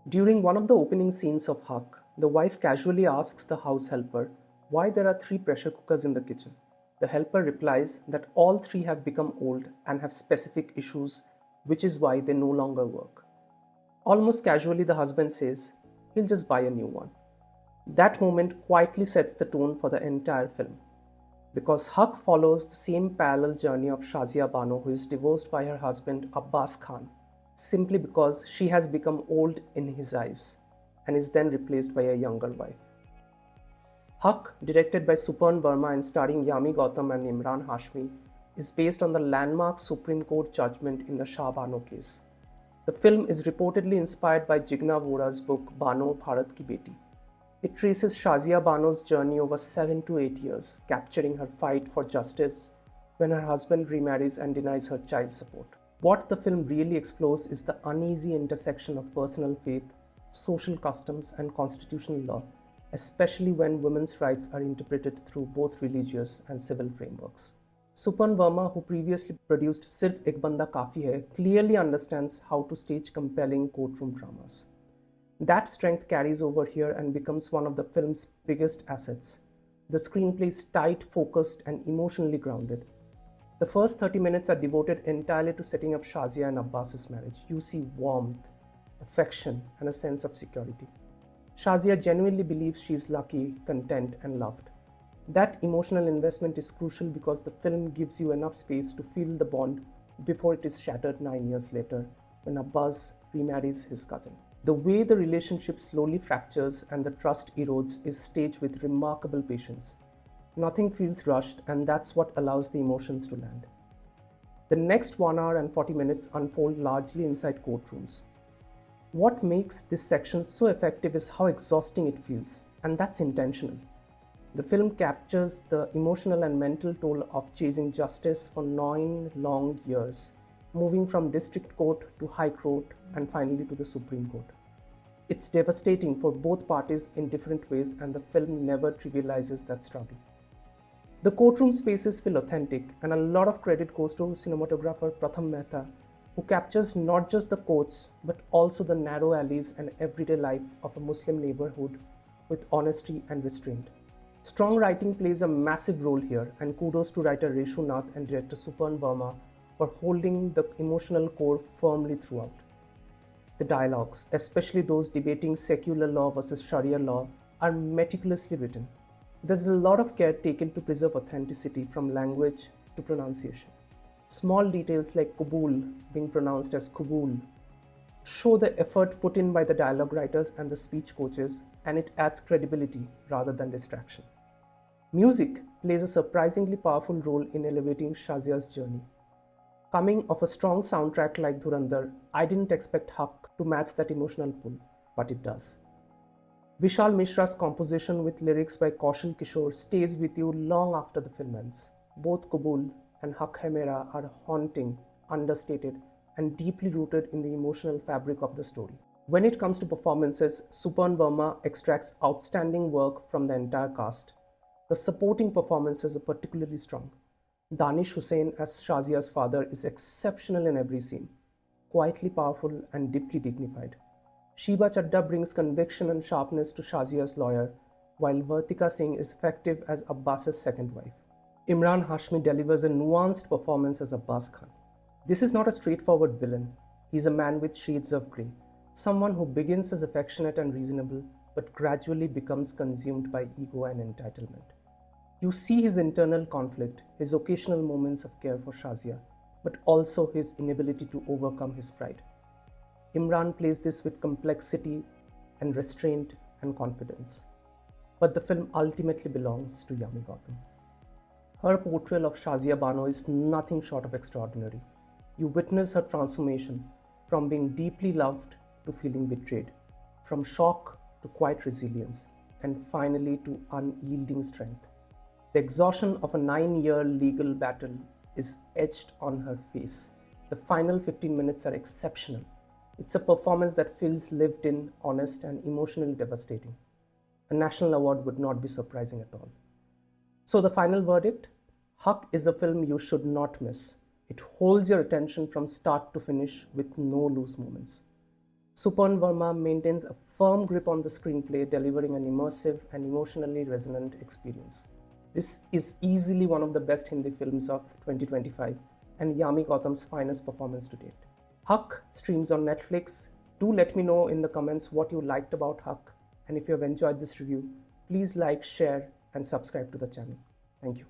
During one of the opening scenes of Huck, the wife casually asks the house helper why there are three pressure cookers in the kitchen. The helper replies that all three have become old and have specific issues, which is why they no longer work. Almost casually, the husband says he'll just buy a new one. That moment quietly sets the tone for the entire film. Because Huck follows the same parallel journey of Shazia Bano, who is divorced by her husband Abbas Khan, simply because she has become old in his eyes and is then replaced by a younger wife. Huck, directed by Suparn Varma and starring Yami Gautam and Emraan Hashmi, is based on the landmark Supreme Court judgment in the Shah Bano case. The film is reportedly inspired by Jigna Vora's book Bano Bharat Ki Beti. It traces Shazia Bano's journey over 7 to 8 years, capturing her fight for justice when her husband remarries and denies her child support. What the film really explores is the uneasy intersection of personal faith, social customs, and constitutional law, especially when women's rights are interpreted through both religious and civil frameworks. Suparn Varma, who previously produced Sirf Bandaa Kaafi Hai, clearly understands how to stage compelling courtroom dramas. That strength carries over here and becomes one of the film's biggest assets. The screenplay is tight, focused, and emotionally grounded. The first 30 minutes are devoted entirely to setting up Shazia and Abbas's marriage. You see warmth, affection, and a sense of security. Shazia genuinely believes she is lucky, content, and loved. That emotional investment is crucial because the film gives you enough space to feel the bond before it is shattered 9 years later when Abbas remarries his cousin. The way the relationship slowly fractures and the trust erodes is staged with remarkable patience. Nothing feels rushed, and that's what allows the emotions to land. The next 1 hour and 40 minutes unfold largely inside courtrooms. What makes this section so effective is how exhausting it feels, and that's intentional. The film captures the emotional and mental toll of chasing justice for 9 long years, moving from district court to high court and finally to the Supreme Court. It's devastating for both parties in different ways, and the film never trivializes that struggle. The courtroom spaces feel authentic, and a lot of credit goes to cinematographer Pratham Mehta, who captures not just the courts but also the narrow alleys and everyday life of a Muslim neighborhood with honesty and restraint. Strong writing plays a massive role here, and kudos to writer Reshu Nath and director Suparn Varma for holding the emotional core firmly throughout. The dialogues, especially those debating secular law versus Sharia law, are meticulously written. There's a lot of care taken to preserve authenticity from language to pronunciation. Small details like Kabul being pronounced as Kabul show the effort put in by the dialogue writers and the speech coaches, and it adds credibility rather than distraction. Music plays a surprisingly powerful role in elevating Shazia's journey. Coming off a strong soundtrack like Dhurandhar, I didn't expect Huck to match that emotional pull, but it does. Vishal Mishra's composition with lyrics by Kaushal Kishore stays with you long after the film ends. Both Kabul and Haq Hai Mera are haunting, understated, and deeply rooted in the emotional fabric of the story. When it comes to performances, Suparn Varma extracts outstanding work from the entire cast. The supporting performances are particularly strong. Danish Husain as Shazia's father is exceptional in every scene, quietly powerful and deeply dignified. Sheeba Chaddha brings conviction and sharpness to Shazia's lawyer, while Vartika Singh is effective as Abbas's second wife. Emraan Hashmi delivers a nuanced performance as Abbas Khan. This is not a straightforward villain. He's a man with shades of grey, someone who begins as affectionate and reasonable, but gradually becomes consumed by ego and entitlement. You see his internal conflict, his occasional moments of care for Shazia, but also his inability to overcome his pride. Imran plays this with complexity and restraint and confidence. But the film ultimately belongs to Yami Gautam. Her portrayal of Shazia Bano is nothing short of extraordinary. You witness her transformation from being deeply loved to feeling betrayed, from shock to quiet resilience, and finally to unyielding strength. The exhaustion of a 9-year legal battle is etched on her face. The final 15 minutes are exceptional. It's a performance that feels lived in, honest, and emotionally devastating. A national award would not be surprising at all. So the final verdict? Huck is a film you should not miss. It holds your attention from start to finish with no loose moments. Suparn Varma maintains a firm grip on the screenplay, delivering an immersive and emotionally resonant experience. This is easily one of the best Hindi films of 2025 and Yami Gautam's finest performance to date. Huck streams on Netflix. Do let me know in the comments what you liked about Huck, and if you have enjoyed this review, please like, share and subscribe to the channel. Thank you.